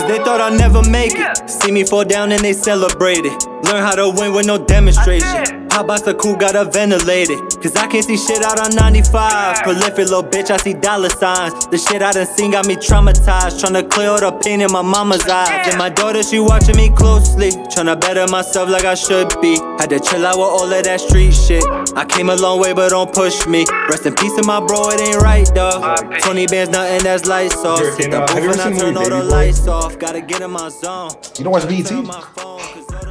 Cause they thought I'd never make it. See me fall down and they celebrate it. Learn how to win with no demonstration. Pop box the cool, got a ventilated. Cause I can't see shit out on 95. Prolific little bitch, I see dollar signs. The shit I done seen got me traumatized. Tryna clear all the pain in my mama's eyes. And my daughter, she watching me closely. Tryna better myself like I should be. Had to chill out with all of that street shit. I came a long way, but don't push me. Rest in peace to my bro, it ain't right though. 20 bands, nothing that's light sauce. Hit the booth and I turn all the lights off. Gotta get in my zone. You don't watch BET? I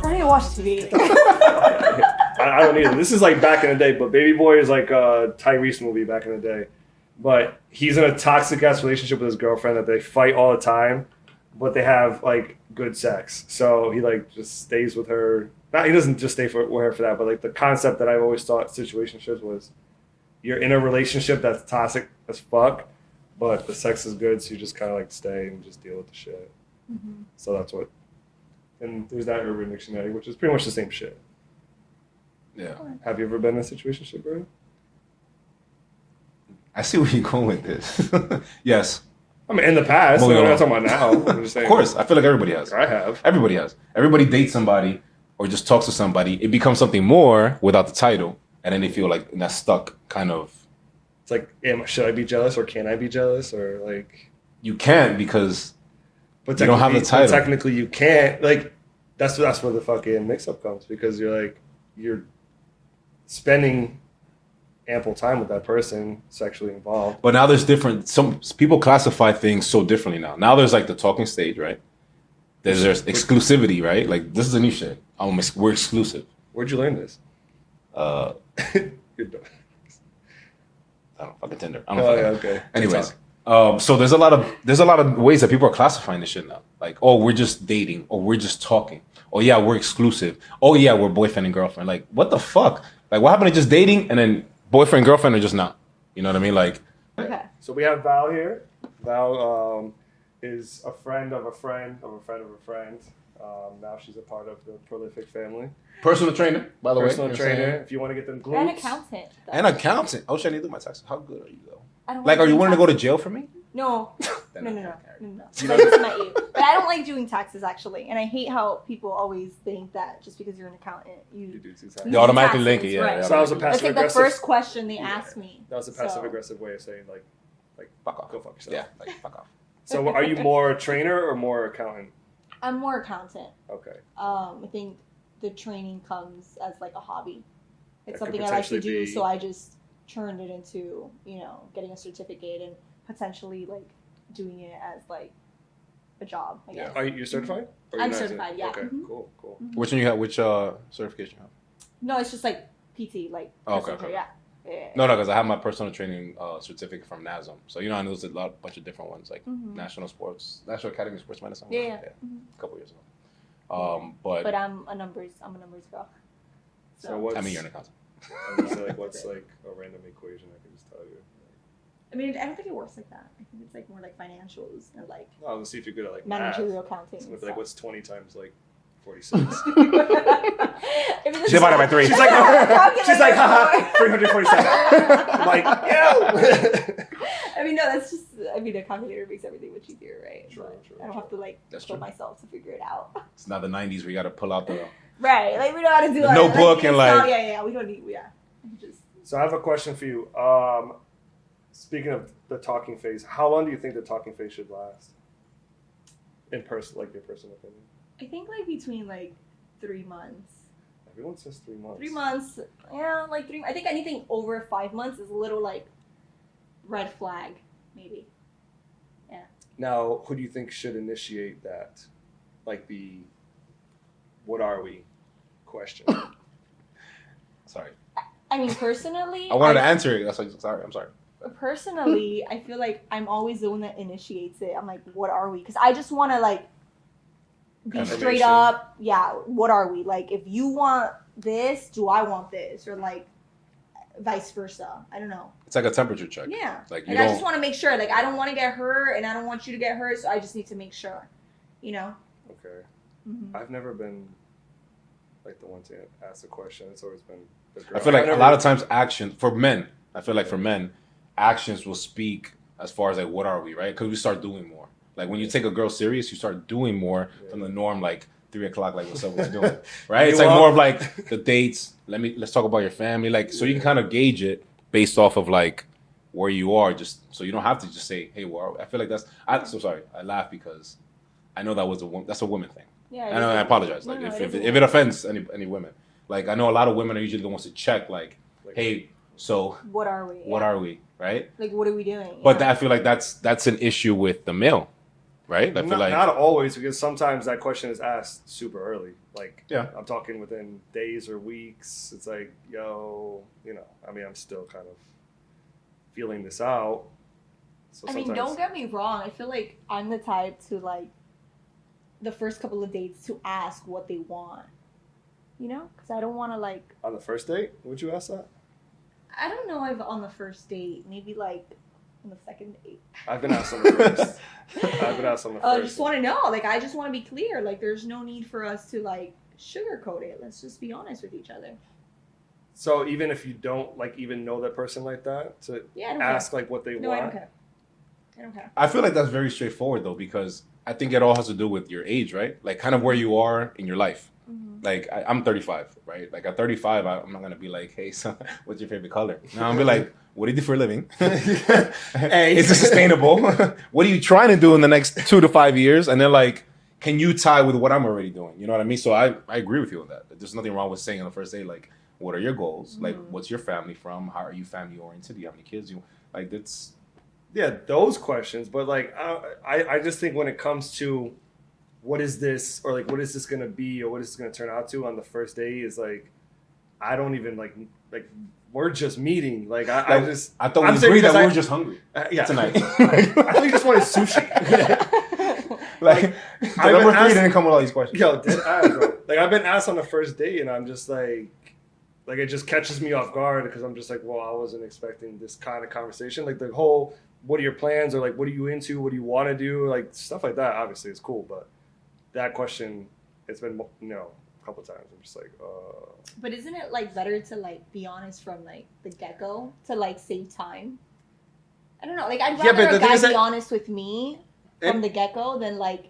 don't even watch TV. I don't either. This is like back in the day, but Baby Boy is like a Tyrese movie back in the day. But he's in a toxic ass relationship with his girlfriend that they fight all the time, but they have like good sex. So he like just stays with her. Not he doesn't just stay with her for that, but like the concept that I've always thought situationships was you're in a relationship that's toxic as fuck, but the sex is good, so you just kind of like stay and just deal with the shit. Mm-hmm. So that's what. And there's that Urban Dictionary, which is pretty much the same shit. Yeah. Have you ever been in a situationship, bro? I see where you're going with this. Yes. I mean, in the past. I'm not talking about now. I'm just saying. Of course. I feel like everybody has. I have. Everybody has. Everybody dates somebody or just talks to somebody. It becomes something more without the title. And then they feel like that's stuck kind of. It's like, should I be jealous or can I be jealous? Or like. You can't because you don't have the title. But technically you can't. Like, that's where the fucking mix up comes. Because you're spending ample time with that person sexually involved. But now there's different, some people classify things so differently now. Now there's like the talking stage, right? There's exclusivity, right? Like this is a new shit. We're exclusive. Where'd you learn this? I don't know, fucking Tinder. I don't know. Yeah, okay. Anyways, so there's a lot of ways that people are classifying this shit now. Like, oh, we're just dating, or we're just talking. Oh yeah, we're exclusive. Oh yeah, we're boyfriend and girlfriend. Like, what the fuck? Like, what happened to just dating and then boyfriend and girlfriend are just not? You know what I mean? Like, Okay. So we have Val here. Val is a friend of a friend of a friend of a friend. Now she's a part of the Prolific family. personal trainer, by the way. Personal trainer. If you want to get them glutes. An accountant. Though. An accountant. Oh, should I need to do my taxes? How good are you though? I don't Like, are you doing wanting to go to taxes. jail for me? No. Then No. I I can't just met you. But I don't like doing taxes actually, and I hate how people always think that just because you're an accountant, you do taxes. They automatically link it, taxes, yeah. right. Yeah, So that was a That's passive like the aggressive. first question they asked me. That was a passive aggressive way of saying like Fuck off. go fuck yourself. Yeah, like, fuck off. So are you more a trainer or more accountant? I'm more accountant. Okay. I think the training comes as like a hobby. It's That could something I like to potentially do, be- so I just turned it into, getting a certificate and potentially like doing it as like a job, I guess. Are you certified? Or I'm you're not certified, yeah. Okay, Mhm. cool. Which one you have? Which certification you have? No, it's just like PT, like Oh, okay, personal trainer, okay. yeah. No, because I have my personal training certificate from NASM. So, I know there's a bunch of different ones, like Mhm. National Academy of Sports Medicine. Yeah. A couple years ago. But I'm a numbers girl. So what's I mean, you're an accountant. I was gonna say, like, what's like a random equation I can just tell you? I mean, I don't think it works like that. I think it's like more like financials and like I'll see if you're good at like managerial math. accounting. It's and gonna be like, stuff. what's 20 times like 46? I mean, She divided by 3. She's like, Calculator. haha, 347. I'm like, yo. I mean, no, that's just. I mean, a calculator makes everything much easier, right? True, But true, I don't have to like That's kill true. myself to figure it out. It's not the 90s where you got to pull out the... Right, like we know how to do The like, notebook and, like- yeah, we don't need just. So I have a question for you. Speaking of the talking phase, how long do you think the talking phase should last? In person, like your personal opinion. I think like between like 3 months. Everyone says 3 months. 3 months, yeah, like 3. I think anything over 5 months is a little like red flag, maybe. Yeah. Now, who do you think should initiate that? Like the "What are we?" question. Sorry. I mean, personally, I wanted to answer it. That's why. Sorry. I'm sorry. Personally, I feel like I'm always the one that initiates it. I'm like, what are we? Because I just want to like be straight Information. up. Yeah, what are we? Like, if you want this, do I want this? Or like vice versa. I don't know. It's like a temperature check. Yeah. Like, you And I don't... just want to make sure. Like, I don't want to get hurt and I don't want you to get hurt. So I just need to make sure, you know? Okay. Mm-hmm. I've never been like the one to ask the question. It's always been the girl. I feel like I've a never- lot of times for men, I feel like for men, actions will speak as far as like, what are we, right? Because we start doing more. Like when you take a girl serious, you start doing more from the norm. Like 3 o'clock, like what's up, what you doing, right? It's like more of like the dates. Let's talk about your family, like so you can kind of gauge it based off of like where you are, just so you don't have to just say, hey, where are we? I feel like I'm so sorry. I laugh because I know that's a woman thing. Yeah, and I apologize. Like if it offends any women, like I know a lot of women are usually the ones to check, like hey, so what are we? What are we? Right? Like what are we doing? But I feel like that's an issue with the male, right? I feel like not always, because sometimes that question is asked super early. Like yeah, I'm talking within days or weeks. It's like, yo, I mean, I'm still kind of feeling this out. So I mean, don't get me wrong. I feel like I'm the type to like the first couple of dates to ask what they want. Because I don't want to like. On the first date, would you ask that? I don't know if on the first date, maybe like on the second date. I've been asked on the first. I just want to know. Like, I just want to be clear. Like, there's no need for us to like sugarcoat it. Let's just be honest with each other. So even if you don't like even know that person like that, to ask like what they want. I don't care. I don't care. I feel like that's very straightforward though, because I think it all has to do with your age, right? Like kind of where you are in your life. Mm-hmm. Like I'm 35, right? Like at 35, I'm not gonna be like, hey, son, what's your favorite color? No, I'm gonna be like, what do you do for a living? Hey. Is it sustainable? What are you trying to do in the next 2 to 5 years? And then like, can you tie with what I'm already doing? You know what I mean? So I agree with you on that. There's nothing wrong with saying on the first date, like, what are your goals? Mm-hmm. Like, what's your family from? How are you family oriented? Do you have any kids? Like that's. Yeah, those questions. But like, I just think when it comes to what is this, or like what is this gonna be, or what is this gonna turn out to on the first date, is like, I don't even like we're just meeting. Like I thought we agreed that we were just hungry. Tonight. I thought you just wanted sushi. like number 3 didn't come with all these questions. Yo, like I've been asked on the first date, and I'm just like it just catches me off guard, because I'm just like, well, I wasn't expecting this kind of conversation. Like the whole, what are your plans, or like what are you into, what do you want to do, like stuff like that. Obviously, it's cool, but that question, it's been a couple of times. I'm just like, But isn't it like better to like be honest from like the get-go to like save time? I don't know. Like I'd rather a guy be honest with me from the get-go than like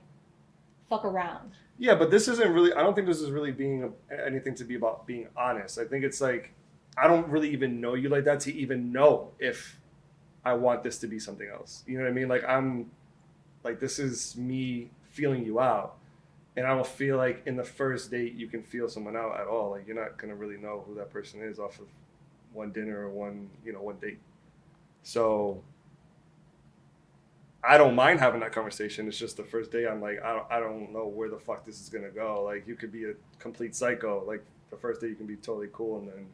fuck around. Yeah, but this isn't really. I don't think this is really being anything to be about being honest. I think it's like, I don't really even know you like that to even know if I want this to be something else. You know what I mean? Like I'm, like this is me feeling you out. And I don't feel like in the first date you can feel someone out at all. Like you're not gonna really know who that person is off of one dinner or one date. So I don't mind having that conversation. It's just the first day I'm like, I don't know where the fuck this is gonna go. Like you could be a complete psycho. Like the first day you can be totally cool and then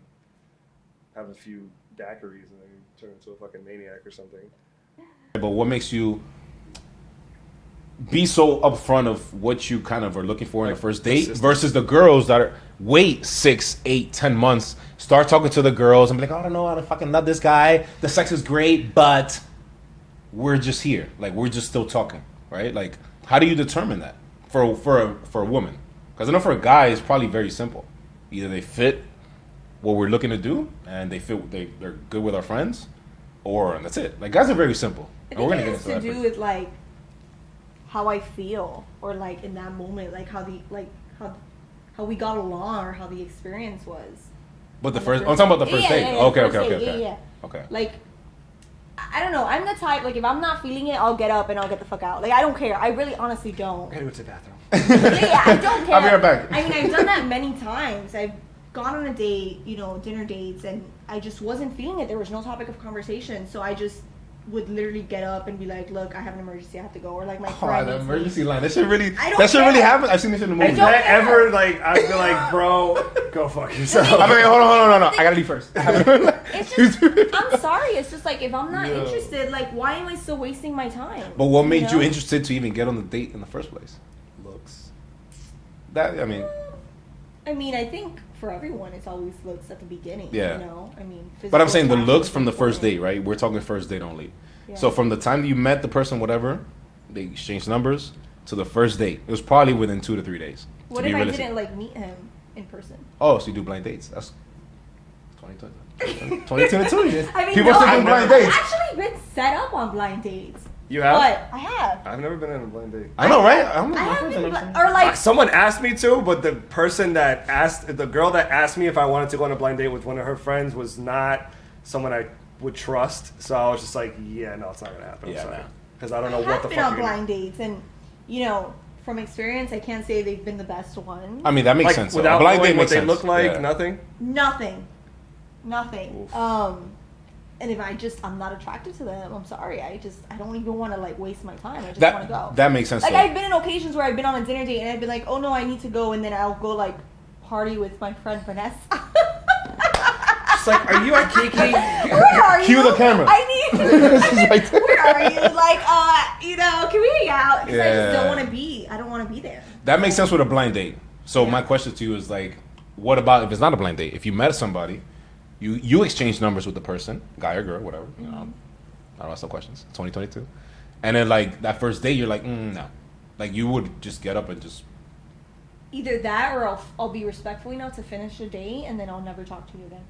have a few daiquiris and then you turn into a fucking maniac or something. But what makes you be so upfront of what you kind of are looking for in the first date versus the girls that wait 6, 8, 10 months, start talking to the girls and be like, oh, I don't know, I don't fucking love this guy. The sex is great, but we're just here. Like, we're just still talking, right? Like, how do you determine that for a woman? Because I know for a guy, it's probably very simple. Either they fit what we're looking to do and they're good with our friends, or and that's it. Like, guys are very simple. I think it has to do with like how I feel, or like in that moment, like how we got along, or how the experience was. But I'm talking about the first date. Okay. Like, I don't know. I'm the type, like, if I'm not feeling it, I'll get up and I'll get the fuck out. Like, I don't care. I really honestly don't. I gotta go to the bathroom. I don't care. I'll be right back. I mean, I've done that many times. I've gone on a date, dinner dates, and I just wasn't feeling it. There was no topic of conversation. So I just would literally get up and be like, look, I have an emergency, I have to go. Or like my friend. The emergency line. That shit really happen. I've seen this in the movie. Is that ever like, I'd be like, bro, go fuck yourself. I mean, hold on. I gotta leave first. It's just, I'm sorry. It's just like, if I'm not interested, like, why am I still wasting my time? But what made you interested to even get on the date in the first place? Looks. I mean, I think for everyone, it's always looks at the beginning. Yeah. I mean, but I'm saying the looks from the first date, right? We're talking first date only. Yeah. So from the time you met the person, whatever, they exchanged numbers, to the first date, it was probably within 2 to 3 days. What if I didn't like meet him in person? Oh, so you do blind dates? That's 2022. I mean, people still do blind dates. I've actually been set up on blind dates. You have? What? I have. I've never been on a blind date. I know, right? I have been, or like Someone asked me to, but the girl that asked me if I wanted to go on a blind date with one of her friends was not someone I would trust. So I was just like, yeah, no, it's not gonna happen. I'm sorry, because I don't know what the fuck. I've been on blind dates, and from experience, I can't say they've been the best ones. I mean, that makes sense. Without knowing what they look like, nothing. Nothing. And if I'm not attracted to them, I'm sorry. I don't even want to like waste my time. I just want to go. That makes sense. Like I've been in occasions where I've been on a dinner date and I've been like, oh no, I need to go, and then I'll go like party with my friend Vanessa. It's like, are you a Kiki? Where are you? Cue the camera. I need. Where are you? Like, can we hang out? Because I just don't want to be. I don't want to be there. That makes sense with a blind date. So my question to you is like, what about if it's not a blind date? If you met somebody, you exchange numbers with the person, guy or girl, whatever. I don't ask no questions. 2022, and then like that first date, you're like, no, like you would just get up and just. Either that, or I'll be respectful enough to finish the date, and then I'll never talk to you again.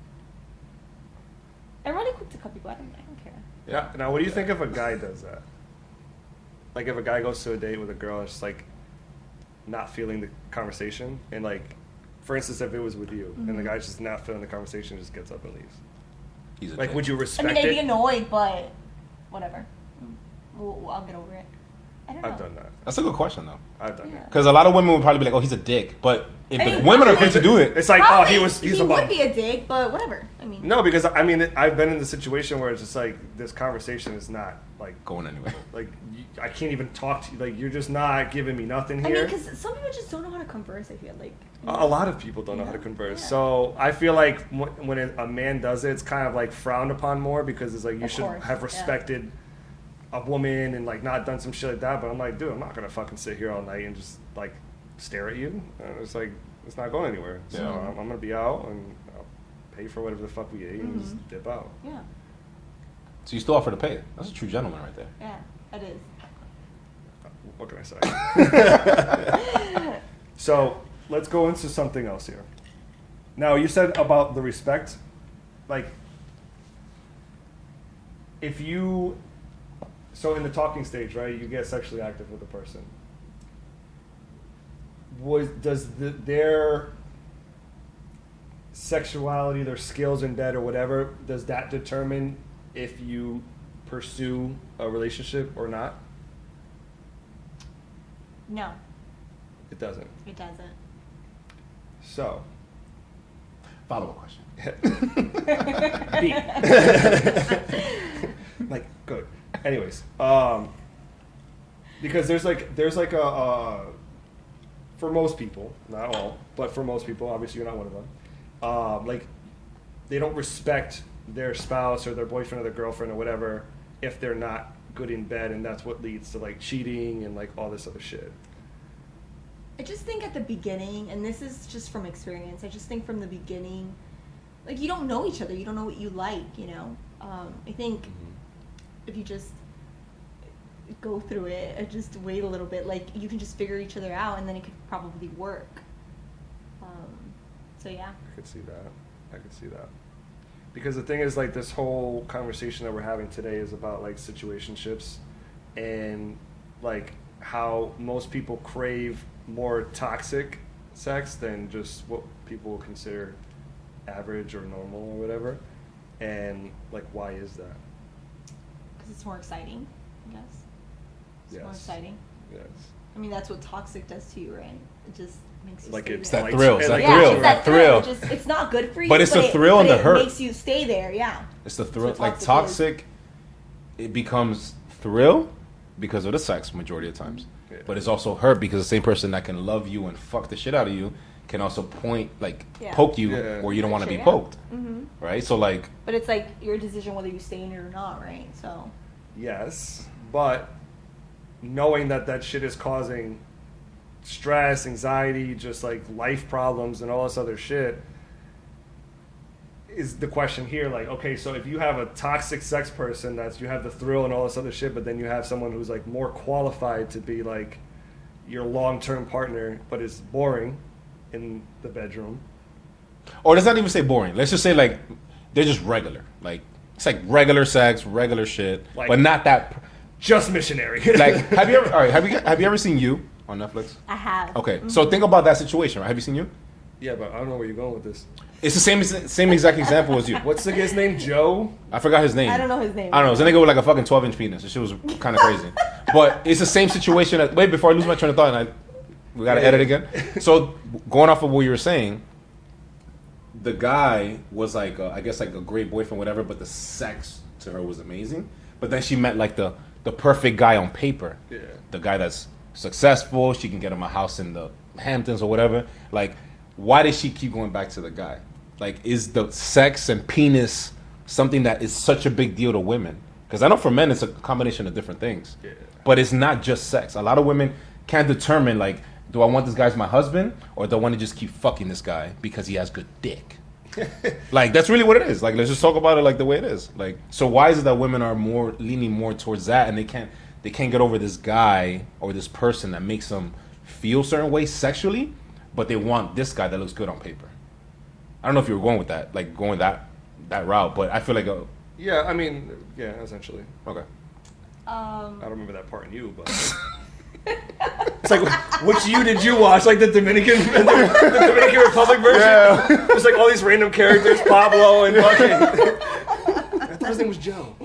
I'm really quick to cut people. I don't care. Yeah. Now, what do you think if a guy does that? Like, if a guy goes to a date with a girl, it's like not feeling the conversation, and like, for instance, if it was with you, and the guy's just not feeling the conversation, just gets up and leaves. He's like, would you respect it? I mean, I'd be annoyed, but whatever. I'll get over it. I don't know. I've done that. That's a good question, though. I've done that. Because a lot of women would probably be like, oh, he's a dick. But if the women are quick to do it. It's like, probably, he's he a bum. would be a dick, but whatever. I mean. No, because, I mean, I've been in the situation where it's just like, this conversation is not, like. Going anywhere. Like, I can't even talk to you. Like, you're just not giving me nothing here. I mean, because some people just don't know how to converse, I feel like. A lot of people don't know how to converse. Yeah. So I feel like when a man does it, it's kind of like frowned upon more, because it's like you should have respected a woman and like not done some shit like that. But I'm like, dude, I'm not gonna fucking sit here all night and just like stare at you. It's like, it's not going anywhere. So I'm gonna be out and I'll pay for whatever the fuck we ate and just dip out. Yeah. So you still offer to pay. That's a true gentleman right there. Yeah, that is. What can I say? So let's go into something else here. Now, you said about the respect, like, so in the talking stage, right, you get sexually active with a person. Does their sexuality, their skills in bed or whatever, does that determine if you pursue a relationship or not? No. It doesn't. It doesn't. So. Follow-up question. B. Like, good. Anyways, because there's like a for most people, not all, but for most people, obviously you're not one of them. Like, they don't respect their spouse or their boyfriend or their girlfriend or whatever if they're not good in bed, and that's what leads to like cheating and like all this other shit. I just think at the beginning, and this is just from experience, I just think from the beginning, like, you don't know each other, you don't know what you like, I think if you just go through it and just wait a little bit, like, you can just figure each other out, and then it could probably work. So yeah. I could see that. Because the thing is, like, this whole conversation that we're having today is about like situationships, and like how most people crave more toxic sex than just what people consider average or normal or whatever. And like, why is that? Because it's more exciting, I guess. It's more exciting. Yes. I mean, that's what toxic does to you, right? It just makes you like stay it's there. that thrill. It's that Yeah, thrill. it's that thrill. It's not good for you. But it's the thrill and the hurt. It makes you stay there. Yeah. It's the thrill. That's what Like toxic, it becomes thrill because of the sex majority of times. Yeah. But it's also hurt because the same person that can love you and fuck the shit out of you can also poke you where you don't want to be poked. Mm-hmm. Right? So like. But it's like your decision whether you stay in it or not, right? So. Yes, but knowing that shit is causing stress, anxiety, just like life problems and all this other shit is the question here. Like, okay, so if you have a toxic sex person, you have the thrill and all this other shit, but then you have someone who's like more qualified to be like your long-term partner, but is boring in the bedroom. Or let's not even say boring. Let's just say like they're just regular. Like, it's like regular sex, regular shit, like, but not that just missionary. Like, have you ever seen You on Netflix? I have. Okay, so think about that situation, right? Have you seen You? Yeah, but I don't know where you're going with this. It's the same exact example as You. What's the guy's name? Joe? I forgot his name. I don't know his name. I don't know. It's a nigga with like a fucking 12-inch penis. This shit was kind of crazy. But it's the same situation. Wait, before I lose my train of thought, we got to edit again. So going off of what you were saying, the guy was like, I guess like a great boyfriend, whatever, but the sex to her was amazing. But then she met like the perfect guy on paper. Yeah. The guy that's successful. She can get him a house in the Hamptons or whatever. Like, why did she keep going back to the guy? Like, is the sex and penis something that is such a big deal to women? Because I know for men it's a combination of different things. Yeah. But it's not just sex. A lot of women can't determine, like, do I want this guy as my husband, or do I want to just keep fucking this guy because he has good dick? Like, that's really what it is. Like, let's just talk about it like the way it is. Like, so why is it that women are leaning more towards that, and they can't get over this guy or this person that makes them feel certain ways sexually, but they want this guy that looks good on paper? I don't know if you were going with that, like going that route, but I feel like yeah, I mean, yeah, essentially. Okay. I don't remember that part in You, but it's like, which You did you watch? Like the Dominican Republic version? Yeah. There's like all these random characters, Pablo and fucking. I thought his name was Joe.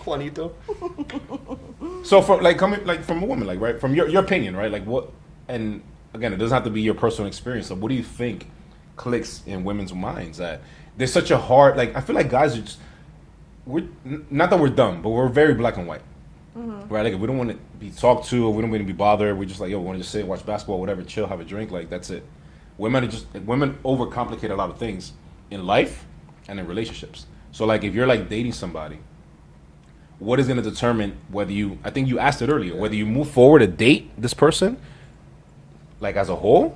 Juanito. So from coming from a woman, like, right, from your opinion, right, like what, and again, it doesn't have to be your personal experience. So what do you think clicks in women's minds that there's such a hard, like, I feel like guys are just, not that we're dumb, but we're very black and white. Mm-hmm. Right? Like, if we don't want to be talked to, or we don't want to be bothered, we're just like, yo, we want to just sit, watch basketball, whatever, chill, have a drink, like, that's it. Women overcomplicate a lot of things in life and in relationships. So, like, if you're, like, dating somebody, what is going to determine whether you, I think you asked it earlier, whether you move forward to date this person, like, as a whole,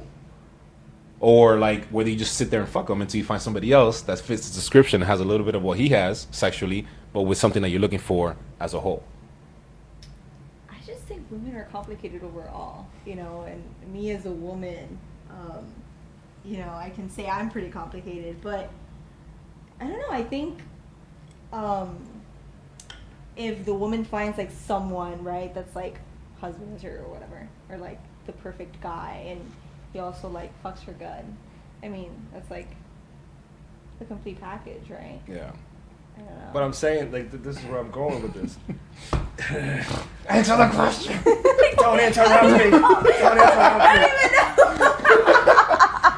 or, like, whether you just sit there and fuck them until you find somebody else that fits the description and has a little bit of what he has sexually, but with something that you're looking for as a whole. I just think women are complicated overall, you know, and me as a woman, you know, I can say I'm pretty complicated, but I don't know, I think if the woman finds, like, someone, right, that's, like, husband material or whatever, or, like, the perfect guy, and he also, like, fucks her good, I mean, that's, like, the complete package, right? Yeah. I don't know. But I'm saying, like, this is where I'm going with this. Answer the question. Don't interrupt me. Don't interrupt me.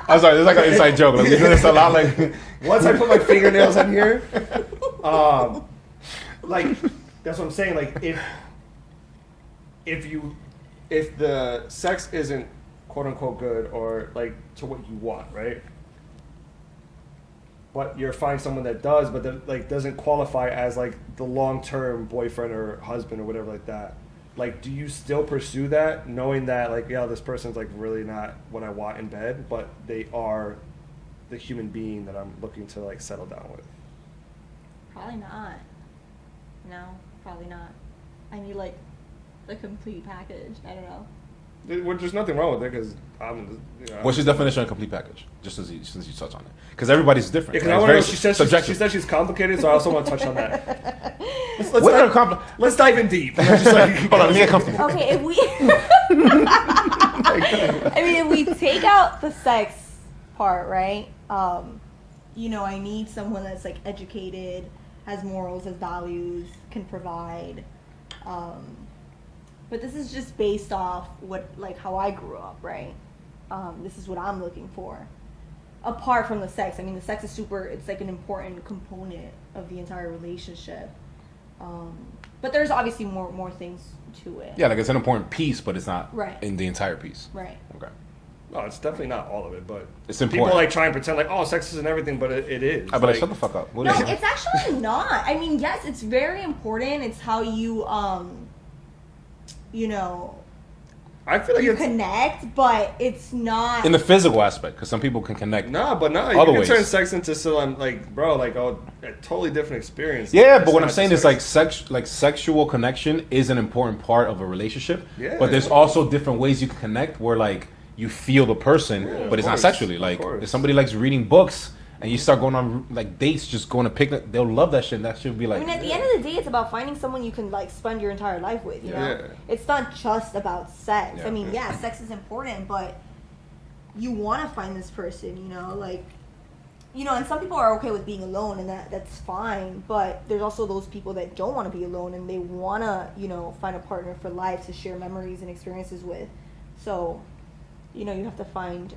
I'm sorry, there's like an inside joke. Like, we do this a lot. Like, once I put my fingernails in here, like, that's what I'm saying. Like, if the sex isn't quote unquote good, or like to what you want, right? But you're finding someone that does, but that, like, doesn't qualify as, like, the long-term boyfriend or husband or whatever like that. Like, do you still pursue that, knowing that, like, yeah, this person's, like, really not what I want in bed, but they are the human being that I'm looking to, like, settle down with? Probably not. No, probably not. I need, like, the complete package. I don't know. There's nothing wrong with it, because what's your definition of complete package? Just since you touch on it, because everybody's different. Yeah, right? I know she said she's complicated, so I also want to touch on that. Let's dive in deep. Just like, hold on, let me get comfortable. Okay, if we, I mean, if we take out the sex part, right? You know, I need someone that's, like, educated, has morals, has values, can provide. But this is just based off what, like, how I grew up, right? This is what I'm looking for. Apart from the sex. I mean, the sex is it's like an important component of the entire relationship. But there's obviously more things to it. Yeah, like, it's an important piece, but it's not right in the entire piece. Right. Okay. No, it's definitely not all of it, but it's important. People, like, try and pretend like, oh, sex isn't everything, but it is. But like, shut the fuck up. No, it's actually not. I mean, yes, it's very important. It's how you, you know, I feel like you connect, but it's not in the physical aspect, because some people can connect. No, you can turn sex into like, bro, like, a totally different experience. Yeah, but what I'm saying is, like, sexual connection is an important part of a relationship. Yeah. But there's also different ways you can connect where, like, you feel the person, but it's not sexually. Like, if somebody likes reading books and you start going on like dates, just going to picnic, they'll love that shit. And that shit will be like. I mean, at the end of the day, it's about finding someone you can like spend your entire life with. You know, it's not just about sex. Yeah. I mean, yeah, sex is important, but you want to find this person. You know, like. You know, and some people are okay with being alone, and that's fine. But there's also those people that don't want to be alone, and they want to, you know, find a partner for life to share memories and experiences with. So, you know, you have to find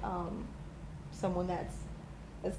someone that's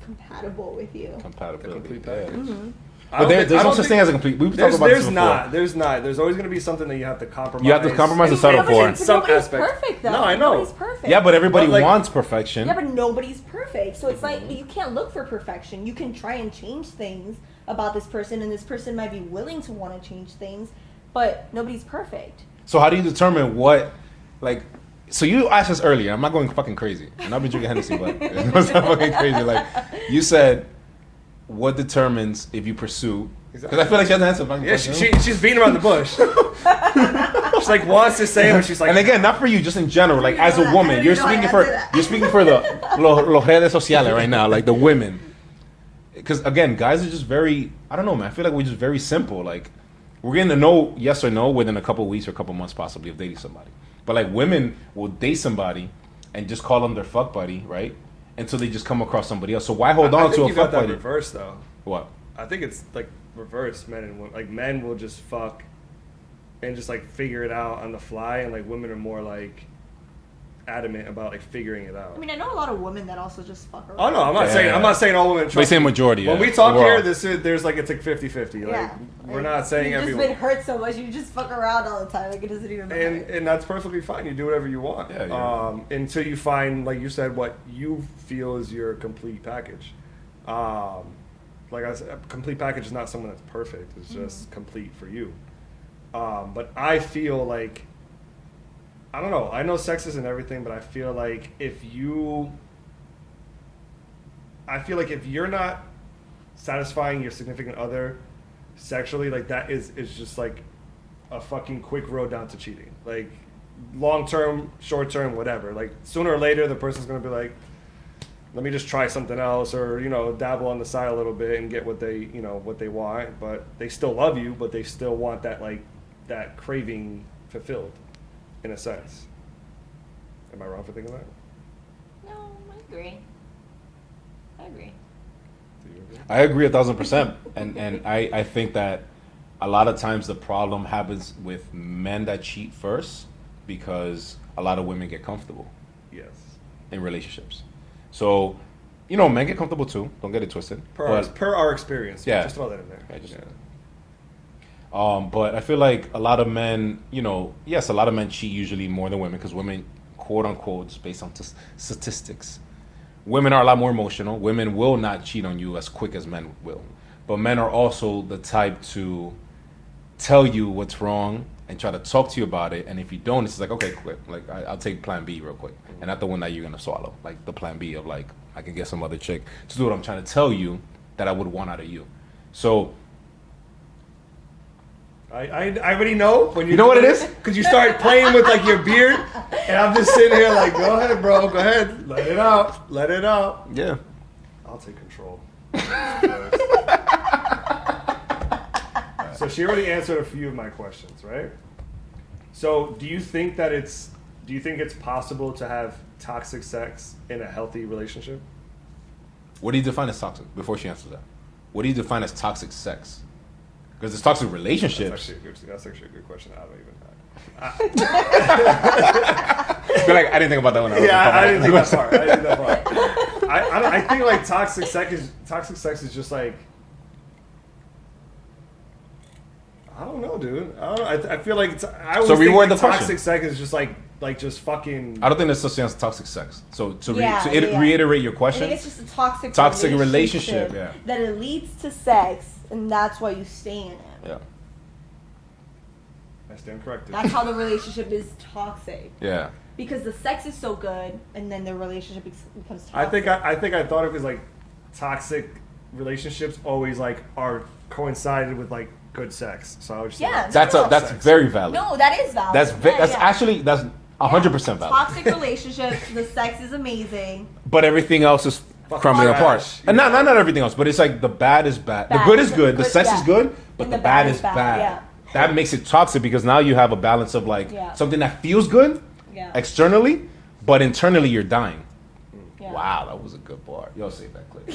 compatible with you. Compatible. Complete package. Mm-hmm. But there's no such thing as a complete. We've talked about this before. There's not. There's always going to be something that you have to compromise. You have to compromise and settle for. Some nobody's aspect. Perfect though. No, I know. Nobody's perfect. Yeah, but everybody But, like, wants perfection. Yeah, but nobody's perfect. So it's like you can't look for perfection. You can try and change things about this person, and this person might be willing to want to change things, but nobody's perfect. So how do you determine what, like? So you asked us earlier. I'm not going fucking crazy, and I've been drinking Hennessy, but it's not fucking crazy. Like you said, what determines if you pursue? Because I feel like she hasn't answered. Yeah, she's beating around the bush. She like wants to say it, but she's like. And again, not for you, just in general. Like as a woman, you're speaking for the los redes sociales right now, like the women. Because again, guys are just very. I don't know, man. I feel like we're just very simple. Like we're getting to know yes or no within a couple of weeks or a couple of months, possibly, of dating somebody. But like women will date somebody and just call them their fuck buddy, right? Until they just come across somebody else. So why hold on to a fuck buddy? Reverse though. What? I think it's like reverse, men and women. Like men will just fuck and just like figure it out on the fly, and like women are more like adamant about like figuring it out. I mean, I know a lot of women that also just fuck around. Oh no, I'm not saying all women. But you say majority. When we talk here, there's like it's like 50-50. Like Yeah. we're not saying You've everyone. just been hurt so much, you just fuck around all the time. Like it doesn't even matter. And that's perfectly fine. You do whatever you want. Yeah. Until you find, like you said, what you feel is your complete package. Like I said, a complete package is not someone that's perfect. It's just complete for you. But I feel like, I don't know. I know sex isn't everything, but I feel like if you're not satisfying your significant other sexually, like that is just like a fucking quick road down to cheating. Like long term, short term, whatever. Like sooner or later, the person's gonna be like, let me just try something else, or dabble on the side a little bit and get what they want. But they still love you, but they still want that craving fulfilled, in a sense. Am I wrong for thinking that? No, I agree. I agree 1,000%, and I think that a lot of times the problem happens with men that cheat first because a lot of women get comfortable. Yes. In relationships. So, men get comfortable too. Don't get it twisted. Per our experience. Yeah. Just throw that in there. Yeah. But I feel like a lot of men, yes, a lot of men cheat usually more than women because women, quote unquote, based on statistics, women are a lot more emotional. Women will not cheat on you as quick as men will. But men are also the type to tell you what's wrong and try to talk to you about it. And if you don't, it's like, okay, quit. Like, I'll take plan B real quick. And not the one that you're going to swallow. Like the plan B of like, I can get some other chick to do what I'm trying to tell you that I would want out of you. So I already know when you know what it is? Because you start playing with like your beard, and I'm just sitting here like, go ahead, bro, go ahead, let it out. Yeah. I'll take control. So she already answered a few of my questions, right? So do you think it's possible to have toxic sex in a healthy relationship? What do you define as toxic? Before she answers that, what do you define as toxic sex? Because it's toxic relationships. That's actually a good question. I don't even know. I feel like I didn't think about that one. I didn't think that far. I think like toxic sex is just like, I don't know, dude. I don't know. I feel like I always think like toxic sex is just like just fucking. I don't think there's such thing as toxic sex. So reiterate your question. I think it's just a toxic relationship. Yeah. That it leads to sex, and that's why you stay in it. Yeah. I stand corrected. That's how the relationship is toxic. Yeah. Because the sex is so good, and then the relationship becomes toxic. I thought of it as like toxic relationships always like are coincided with like good sex. So I was just that's very valid. No, that is valid. That's actually 100% valid. Toxic relationships, the sex is amazing. But everything else is crumbling apart. Yeah. And not everything else, but it's like the bad is bad. The good is good. The sex is good, but the bad is bad. Yeah. That makes it toxic because now you have a balance of like something that feels good externally, but internally you're dying. Yeah. Wow, that was a good bar. Yo, save that clip.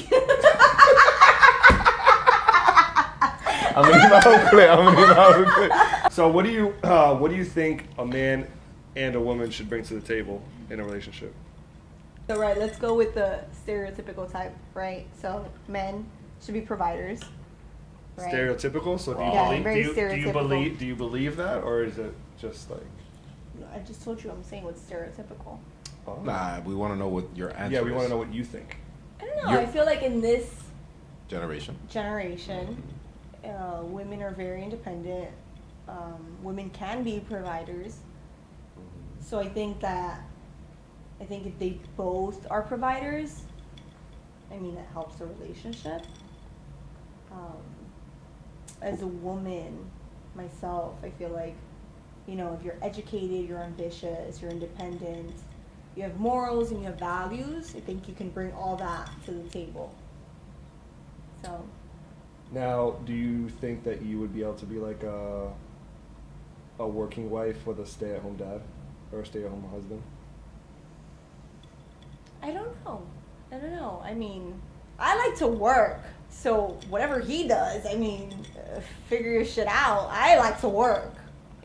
I'm gonna give my whole clip. So what do you think a man and a woman should bring to the table in a relationship? So right, let's go with the stereotypical type, right? So men should be providers. Right? Stereotypical. So do you believe that, or is it just like? I just told you I'm saying what's stereotypical. Oh. Nah, we want to know what your answer is. Yeah, we want to know what you think. I don't know. I feel like in this generation, women are very independent. Women can be providers. So I think if they both are providers, I mean, it helps the relationship. As a woman, myself, I feel like, you know, if you're educated, you're ambitious, you're independent, you have morals and you have values, I think you can bring all that to the table. So. Now, do you think that you would be able to be like a working wife with a stay-at-home dad or a stay-at-home husband? I don't know. I mean, I like to work, so whatever he does, I mean, figure your shit out. I like to work,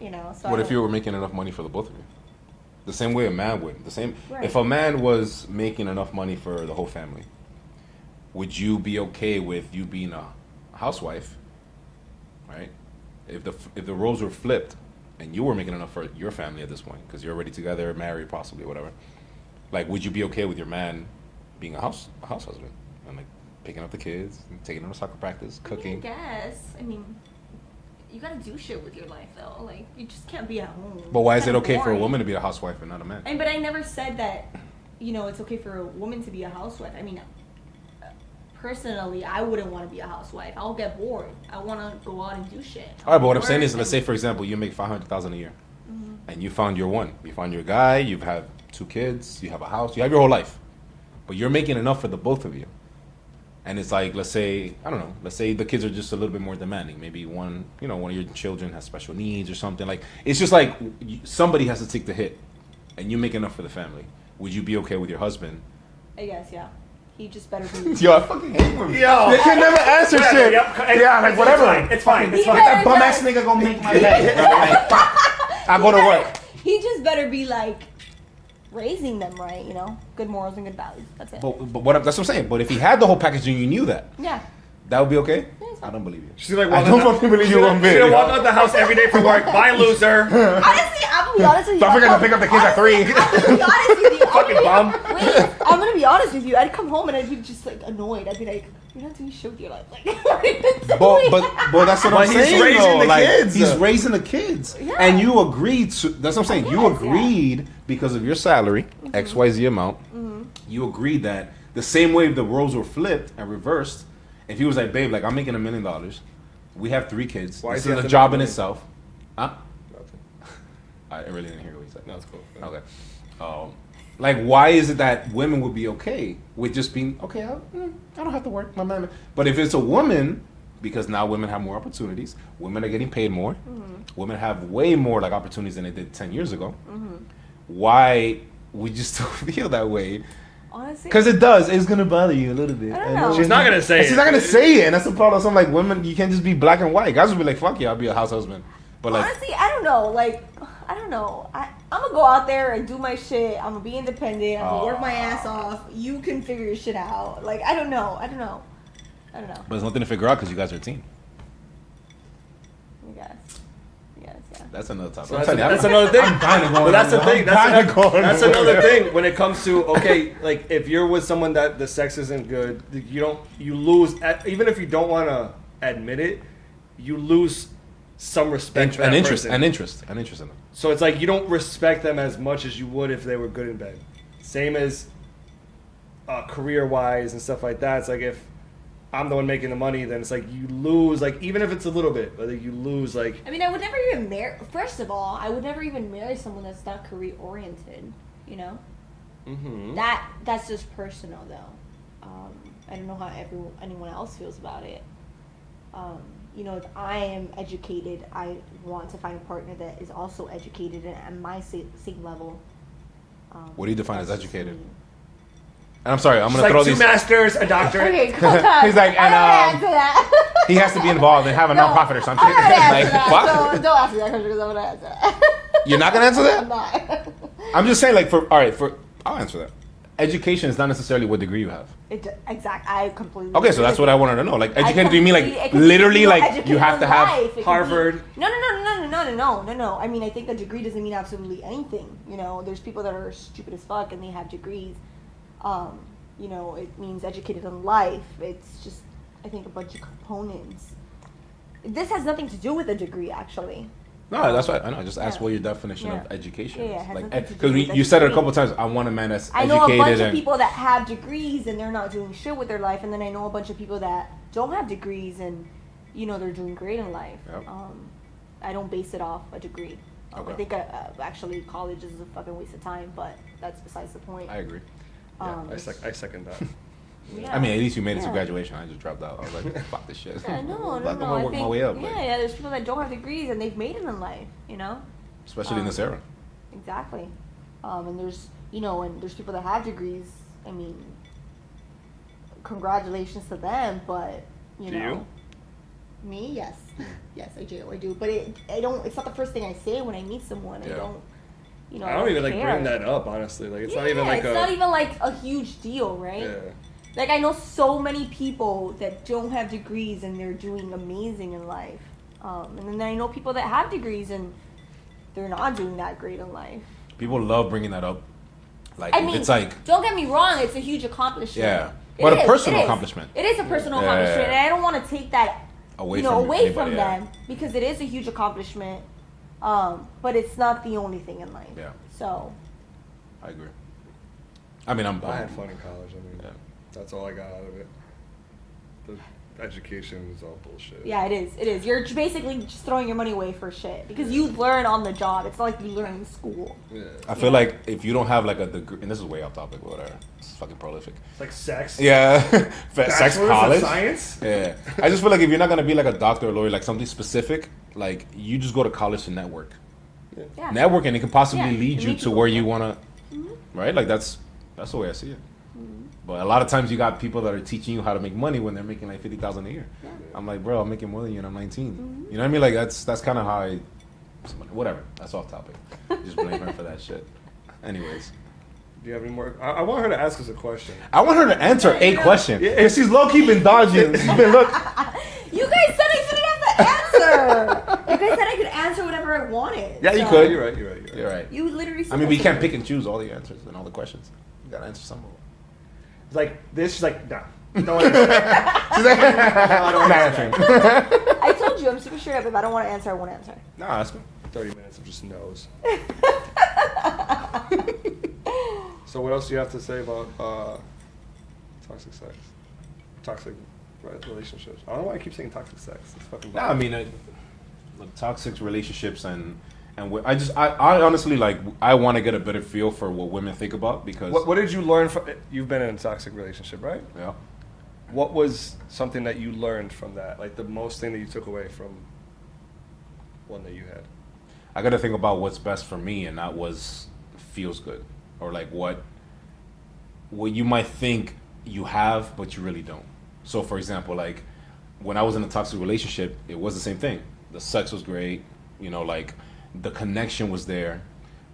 you know. So what if you were making enough money for the both of you? The same way a man would. Right. If a man was making enough money for the whole family, would you be okay with you being a housewife, right? If the roles were flipped and you were making enough for your family at this point because you're already together, married, possibly, whatever, like, would you be okay with your man being a house husband and like picking up the kids, and taking them to soccer practice, cooking? I guess. I mean, you gotta do shit with your life though. Like, you just can't be at home. But why is it okay for a woman to be a housewife and not a man? But I never said that, you know, it's okay for a woman to be a housewife. I mean, personally, I wouldn't want to be a housewife. I'll get bored. I want to go out and do shit. All right, but what I'm saying is, let's say, for example, you make $500,000 a year, and you found your one. You found your guy. You've had 2 kids. You have a house. You have your whole life, but you're making enough for the both of you. And it's like, let's say, I don't know. Let's say the kids are just a little bit more demanding. Maybe one of your children has special needs or something. Like, it's just like somebody has to take the hit, and you make enough for the family. Would you be okay with your husband? I guess, yeah. He just better be. Yo, I fucking hate women. Yo, they can never answer shit. Yeah, like whatever. It's fine. That bum ass nigga gonna make my day. I go to work. He just better be like raising them right, you know, good morals and good values. That's it. But that's what I'm saying. But if he had the whole package and you knew that, yeah, that would be okay. I don't believe you. She's like, I don't fucking believe you one bit. She's gonna walk out the house every day for work. Bye, loser. Honestly, I'm gonna be honest with you. Don't forget to pick up the kids at 3. I'm gonna be honest with you. Fucking bum. Wait, I'm gonna be honest with you. I'd come home and I'd be just like annoyed. I'd be like, you're not doing shit with your life. Like, what are you doing? But that's what I'm saying. He's raising the kids. He's raising the kids. Yeah. And you agreed to, that's what I'm saying. You agreed because of your salary, XYZ amount. You agreed that the same way the roles were flipped and reversed, if he was like, babe, like, I'm making $1 million. We have 3 kids. Why this is is a job in itself. Huh? I really didn't hear what he said. No, it's cool. Okay. Like, why is it that women would be okay with just being, okay, I don't have to work, my man. But if it's a woman, because now women have more opportunities, women are getting paid more, women have way more like opportunities than they did 10 years ago, why would you still feel that way? Honestly, because it does. It's gonna bother you a little bit. I don't know. She's not gonna say it. She's not gonna say it, and that's the problem. So I'm like, women, you can't just be black and white. Guys will be like, fuck yeah, I'll be a house husband. But like, honestly, I don't know. Like, I don't know. I'm gonna go out there and do my shit. I'm gonna be independent. I'm gonna work my ass off. You can figure your shit out. Like, I don't know. But there's nothing to figure out because you guys are a team. I guess, yeah. That's another topic. So that's another thing. But that's the thing. That's another thing when it comes to, okay, like if you're with someone that the sex isn't good, you lose, even if you don't want to admit it, you lose some respect for that person. And interest in them. So it's like you don't respect them as much as you would if they were good in bed. Same as career-wise and stuff like that. It's like if I'm the one making the money, then it's like you lose, like even if it's a little bit, but like you lose, like. I mean, I would never even marry. First of all, I would never even marry someone that's not career oriented. You know. Mm-hmm. That's just personal though. I don't know how anyone else feels about it. You know, if I am educated, I want to find a partner that is also educated and at my same level. What do you define as educated? And I'm sorry, I'm going to like throw two these. masters, a doctorate. Okay, come on. He's like, and he has to be involved and have a nonprofit or something. I'm not gonna Like, answer that. fuck. So don't ask me that question because I'm gonna answer that. You're not gonna answer that? I'm not. I'm just saying, like, I'll answer that. Education is not necessarily what degree you have. Exactly. I completely. Okay, so that's what I wanted to know. Like, educated, do you mean like it could literally, be like educated you have to in have life. It could Harvard? be- No. I mean, I think a degree doesn't mean absolutely anything. You know, there's people that are stupid as fuck and they have degrees. You know, it means educated in life. It's just, I think, a bunch of components. This has nothing to do with a degree, actually. No, that's what I know. I just asked Yeah. what your definition Yeah. of education Yeah, it is. has Like, nothing to do because with you said it a education. couple times. I want a man that's I educated. know a bunch of and people that have degrees and they're not doing shit with their life, and then I know a bunch of people that don't have degrees and, you know, they're doing great in life. Yep. I don't base it off a degree. Okay. I think actually college is a fucking waste of time, but that's besides the point. I agree. Yeah, I second that. Yeah. I mean, at least you made it to Yeah. graduation. I just dropped out. I was like, fuck this shit. Yeah, no. Like, I'm gonna I work think, my way up. Yeah, like, there's people that don't have degrees and they've made it in life, you know? especially in this era. Exactly. And there's, you know, and there's people that have degrees. I mean, congratulations to them, but, you Do know. you? Me, yes. Yes, I do. But it's not the first thing I say when I meet someone. Yeah. I don't, you know. I don't even like care. bring that up, honestly. Like, it's Yeah, not even like it's not even like a huge deal, right? Yeah. Like, I know so many people that don't have degrees and they're doing amazing in life. And then I know people that have degrees and they're not doing that great in life. People love bringing that up. Like, I mean, it's like, don't get me wrong, it's a huge accomplishment. yeah. It But a is, personal it is. accomplishment. It is a personal Yeah, accomplishment, yeah. and I don't want to take that Away you know, from away anybody, from yeah. them because it is a huge accomplishment. But it's not the only thing in life. Yeah. So. I agree. I mean, I had fun in college. I mean, Yeah. that's all I got out of it. The education is all bullshit. Yeah, it is. It is. You're basically just throwing your money away for shit because you learn on the job. It's not like you learn in school. Yeah. I feel like if you don't have like a degree, and this is way off topic, but whatever. It's fucking prolific. It's like sex. Yeah. Sex Bachelor's of college. science. Yeah. I just feel like if you're not gonna be like a doctor or lawyer, like something specific, like you just go to college to network. Yeah. Networking, it can possibly Yeah, lead it you makes to you where go you there. wanna, right? Like that's the way I see it. But a lot of times you got people that are teaching you how to make money when they're making like $50,000 a year. Yeah. I'm like, bro, I'm making more than you and I'm 19. You know what I mean? Like that's kind of how I, whatever. That's off topic. Just blame her for that shit. Anyways, Do you have any more? I want her to ask us a question. I want her to answer a Yeah. question. Yeah. And she's low key been dodging. She's been look. You guys said I didn't have to answer. You guys said I could answer whatever I wanted. Yeah, you So- could. You're right. You're right. You literally said I mean, that we to can't me. pick and choose all the answers and all the questions. You gotta answer some of them. It's like this. She's like, nah. Don't answer. She's like, I'm not answering. I told you, I'm super straight up. If I don't want to answer, I won't answer. Nah, that's good. 30 minutes of just no's. So what else do you have to say about toxic sex? Toxic relationships. I don't know why I keep saying toxic sex. It's fucking No, I mean, look, toxic relationships and I honestly like I want to get a better feel for what women think about because What did you learn from? You've been in a toxic relationship, right? yeah, What was something that you learned from that? Like the most thing that you took away from one that you had? I got to think about what's best for me and not what feels good or like what you might think you have but you really don't. So for example, like when I was in a toxic relationship, it was the same thing. The sex was great, you know, like the connection was there,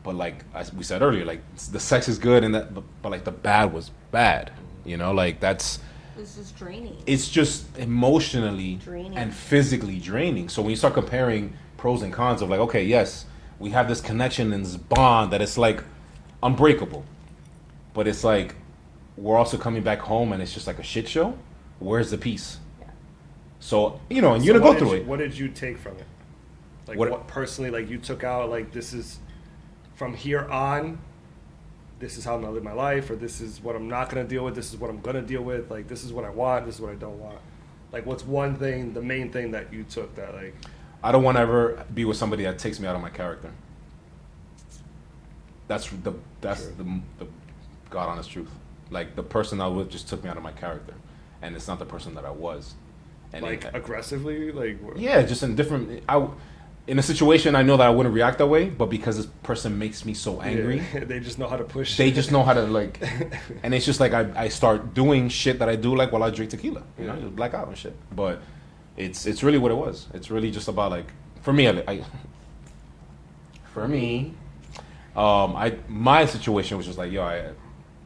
but like we said earlier, like the sex is good and that, but like the bad was bad, you know, like that's. This is draining. It's just emotionally Draining. and physically draining. So when you start comparing pros and cons of like, okay, yes, we have this connection and this bond that it's like unbreakable, but it's like we're also coming back home and it's just like a shit show. Where's the peace? Yeah. So you know, and you're So gonna what go did through you- it. What did you take from it? Like what personally, like you took out, like this is from here on, this is how I'm gonna live my life, or this is what I'm not gonna deal with, this is what I'm gonna deal with, like this is what I want, this is what I don't want. Like what's one thing, the main thing that you took that like I don't want to ever be with somebody that takes me out of my character. That's the God honest truth. Like the person I was with just took me out of my character, and it's not the person that I was. And like aggressively, like yeah, just in different. In a situation, I know that I wouldn't react that way, but because this person makes me so angry, they just know how to push. They just know how to like, and it's just like I start doing shit that I do like while I drink tequila, you know, just black out and shit. But it's really what it was. It's really just about like for me, my situation was just like, yo,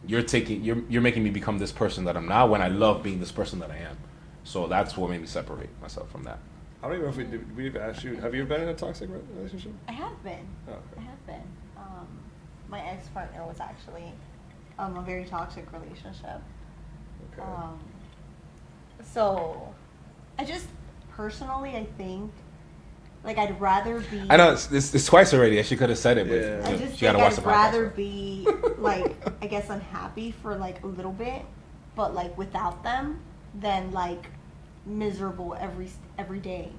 you're making me become this person that I'm not when I love being this person that I am. So that's what made me separate myself from that. I don't even know if we've asked you. Have you ever been in a toxic relationship? I have been. Oh, okay. I have been. My ex-partner was actually a very toxic relationship. Okay. So, I just personally, I think, like I'd rather be. I know it's twice already. She could have said it, but I just she gotta think watch the I'd podcast. rather be like, I guess, unhappy for like a little bit, but like without them, than like miserable every day.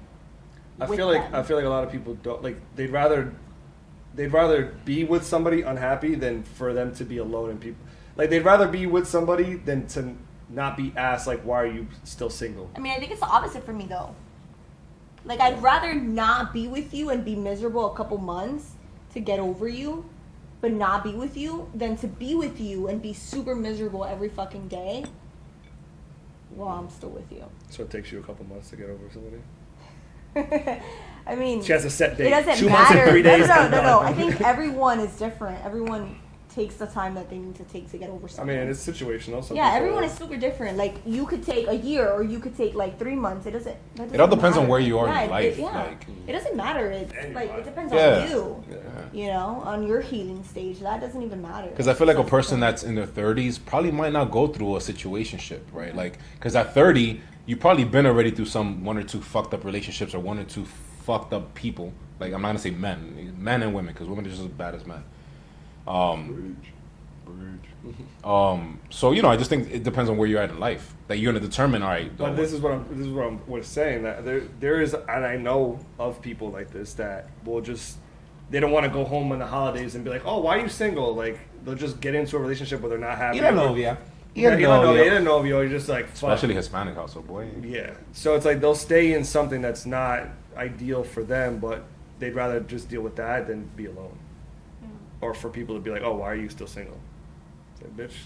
I feel like a lot of people don't like. They'd rather be with somebody unhappy than for them to be alone. And people like they'd rather be with somebody than to not be asked like, why are you still single? I mean, I think it's the opposite for me though. Like I'd rather not be with you and be miserable a couple months to get over you, but not be with you, than to be with you and be super miserable every fucking day while I'm still with you. So it takes you a couple months to get over somebody? I mean, she has a set date. It doesn't 2 matter. months and 3 days. No. I think everyone is different. Everyone takes the time that they need to take to get over something. I mean, it's situational. Yeah, everyone is super different. Like you could take a year, or you could take like 3 months. It doesn't all depends matter. on where you are in life. It doesn't matter. It's like it depends on you. Yeah. You know, on your healing stage. That doesn't even matter. Because I feel like a person that's in their 30s probably might not go through a situationship, right? Like, because at 30, you probably been already through one or two fucked up relationships or one or two fucked up people. Like, I'm not gonna say men and women, because women are just as bad as men. So you know, I just think it depends on where you're at in life. That you're gonna determine. All right. But this is what I'm saying. That there is, and I know of people like this that will just. They don't want to go home on the holidays and be like, oh, why are you single? Like, they'll just get into a relationship where they're not happy. You don't know, yeah. You don't know, you're just like, fuck. Especially Hispanic household, boy. Yeah. So it's like they'll stay in something that's not ideal for them, but they'd rather just deal with that than be alone. Or for people to be like, oh, why are you still single? It's like, bitch.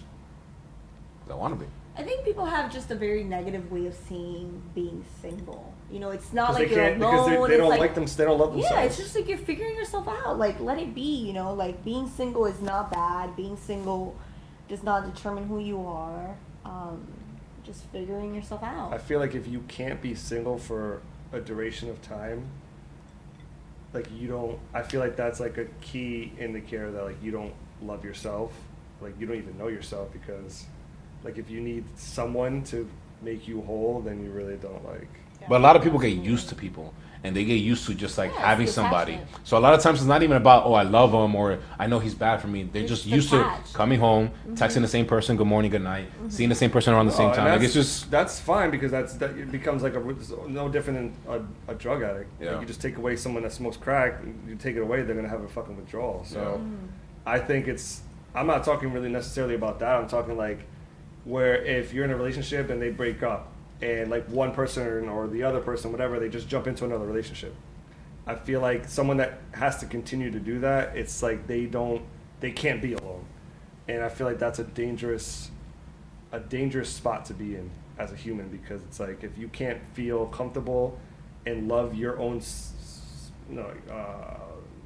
I want to be. I think people have just a very negative way of seeing being single. You know, it's not like you're alone. Because they don't like them. They don't love themselves. Yeah, it's just like you're figuring yourself out. Like, let it be. You know, like being single is not bad. Being single does not determine who you are. Just figuring yourself out. I feel like if you can't be single for a duration of time, like you don't. I feel like that's like a key indicator that like you don't love yourself. Like you don't even know yourself, because like if you need someone to make you whole, then you really don't like. But a lot of people get used to people, and they get used to just like having somebody. So a lot of times it's not even about, oh, I love him or I know he's bad for me. They're just used to coming home, texting the same person, good morning, good night, seeing the same person around the same time. Like it's just that's fine, because that it becomes like no different than a drug addict. Yeah. Like you just take away someone that smokes crack, you take it away, they're gonna have a fucking withdrawal. So I think I'm not talking really necessarily about that. I'm talking like where if you're in a relationship and they break up, and like one person or the other person, whatever, they just jump into another relationship. I feel like someone that has to continue to do that, it's like they can't be alone. And I feel like that's a dangerous spot to be in as a human, because it's like if you can't feel comfortable and love your own,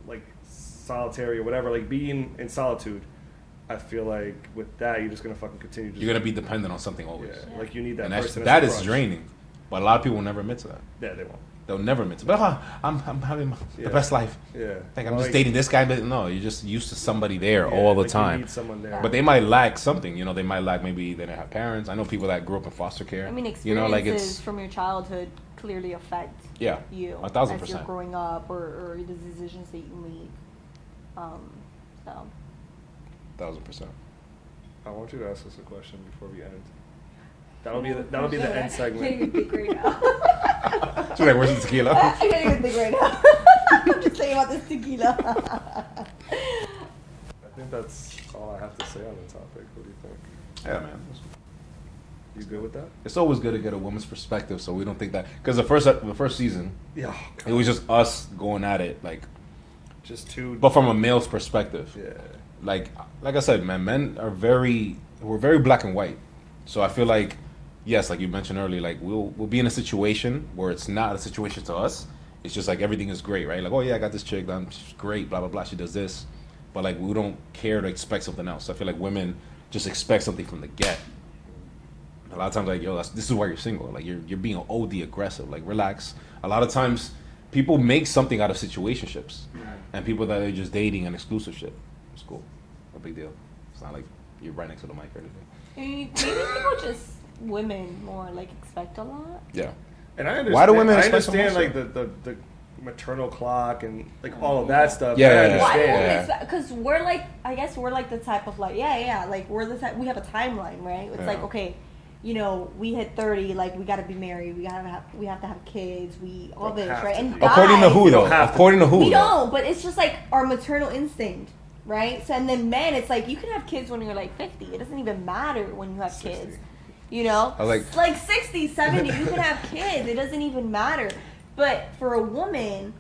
like solitary or whatever, like being in solitude, I feel like with that, you're just gonna fucking continue. You're gonna be dependent on something always. Yeah, like you need that and person. That is draining, but a lot of people will never admit to that. Yeah, they won't. They'll never admit to. But I'm having the best life. Yeah, like I'm just dating this guy, but no, you're just used to somebody there all the time. You need someone there. But they might lack something. You know, they might lack, maybe they didn't have parents. I know people that grew up in foster care. I mean, experiences you know, like it's from your childhood clearly affect you 1,000%. as you're growing up, or the decisions that you make. So 1,000%. I want you to ask us a question before we end. That'll be the end segment. I can't even think right now. She's like, where's the tequila? I can't even think right now. I'm just saying about this tequila. I think that's all I have to say on the topic. What do you think? Yeah, man. You good with that? It's always good to get a woman's perspective, so we don't think that because the first season, Yeah. it was just us going at it, like Just two. but from a male's perspective. Yeah. Like I said, man, we're very black and white. So I feel like, yes, like you mentioned earlier, like we'll be in a situation where it's not a situation to us. It's just like everything is great, right? Like, oh yeah, I got this chick, she's great, blah blah blah. She does this, but like we don't care to expect something else. I feel like women just expect something from the get. A lot of times, like, yo, this is why you're single. Like, you're being OD aggressive. Like, relax. A lot of times, people make something out of situationships, and people that are just dating and exclusive shit. It's cool. No big deal. It's not like you're right next to the mic or anything. Maybe people just women more like expect a lot. Yeah. And I understand. Why do women I expect so understand much? like the maternal clock and like all of that stuff. Yeah, I yeah, yeah. Why do understand. women expect? Because we're like, I guess we're like the type of like, like we're the type. We have a timeline, right? It's like, okay, you know, we hit 30, like we got to be married, we have to have kids, all Don't this, have right? to. And According to who, guys, though? have to. According to who? we though? don't, but it's just like our maternal instinct, right? So and then men, it's like you can have kids when you're like 50. It doesn't even matter when you have 60. kids, you know. I like- like 60, 70, you can have kids. It doesn't even matter. But for a woman,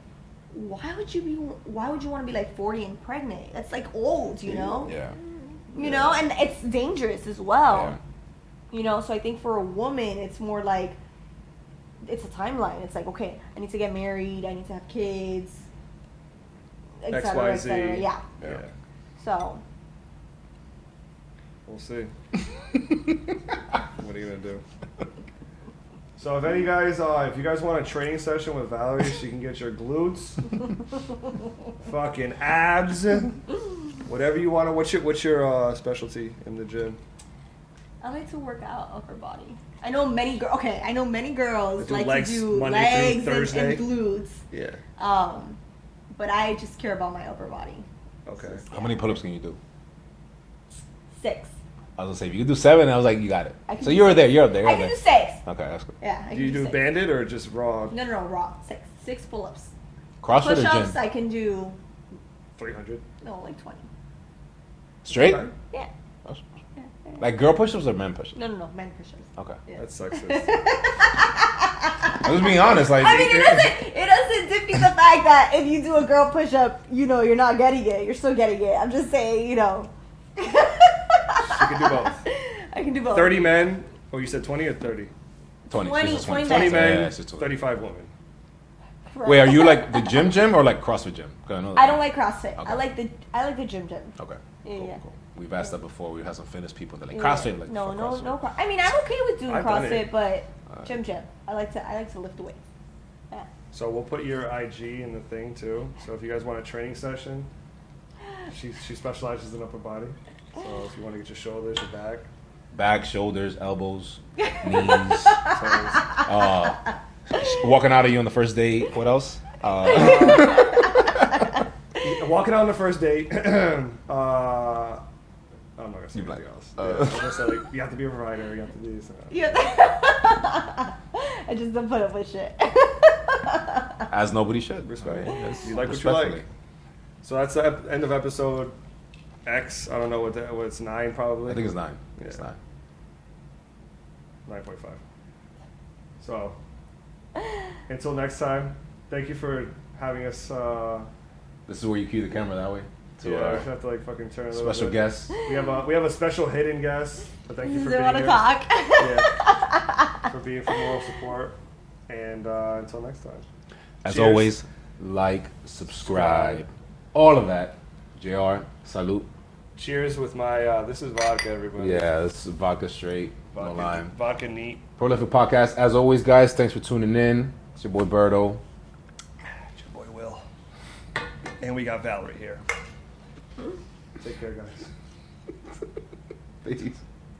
why would you want to be like 40 and pregnant? That's like old, you know. Yeah. You know, and it's dangerous as well. Yeah. You know, so I think for a woman, it's more like, it's a timeline. It's like, okay, I need to get married, I need to have kids, et cetera, et XYZ. cetera. Yeah. Yeah. So, We'll see. What are you gonna do? So if any guys, if you guys want a training session with Valerie, she can get your glutes, fucking abs, whatever you want. What's your specialty in the gym? I like to work out upper body. I know many girls. Okay, I know many girls Do like legs to do Monday legs through Thursday? and glutes. Yeah. But I just care about my upper body. Okay. How many pull-ups can you do? 6. I was gonna say, if you could do 7, I was like, you got it. I can So do you're 6. there, you're up there. I can do 6. Okay, that's good. Yeah. I Do can you do 6. banded or just raw? No, raw. 6. 6 pull-ups. CrossFit or Push-ups, gym? I can do 300. like 20. Straight? Okay. Yeah. That's- Yeah. Like girl push-ups or men push-ups? No, men push-ups. Okay. Yeah. That's sexist. I'm just being honest. Like, I mean, it doesn't defeat the fact that if you do a girl push-up, you know, you're not getting it. You're still getting it. I'm just saying, you know. You can do both. I can do both. 30 men. Oh, you said 20 or 30? 20. 20, She's a 20 20 men. men, Yeah, she's 20. 35 women. Right. Wait, are you like the gym or like CrossFit gym? 'Cause I know I don't like CrossFit. Okay. I like the gym. Okay. Yeah, Cool, yeah. cool. We've asked that before. We had some fitness people. They're like Yeah. CrossFit. Like, no, fuck no, CrossFit. no. I mean, I'm okay with doing I've done CrossFit, it. but Alright. gym. I like to lift the weights. Yeah. So we'll put your IG in the thing too. So if you guys want a training session, she specializes in upper body. So if you want to get your shoulders, your back, Back, shoulders, elbows, knees. toes. Walking out of you on the first date. What else? Walking out on the first date. I'm not gonna say You anything black. else. Yeah, I'm gonna say, like, you have to be a provider. You have to do this. Yeah. I just don't put up with shit. As nobody should. Respect. Yes, You like what you like. respectfully. So that's the end of episode X. I don't know what it's 9 probably. I think it's 9. It's Yeah. 9. 9.5. So until next time, thank you for having us. This is where you cue the camera that way. To I just have to like fucking turn a little special bit. guest. We have a special hidden guest. But thank you for They being want to here. talk. Yeah. For being for moral support. And until next time. As Cheers. always, like, subscribe, all of that. JR, salute. Cheers with my. This is vodka, everybody. Yeah, this is vodka straight, no Vodka, lime. vodka neat. Prolific Podcast. As always, guys, thanks for tuning in. It's your boy Berto. It's your boy Will. And we got Valerie here. Take care, guys. Peace.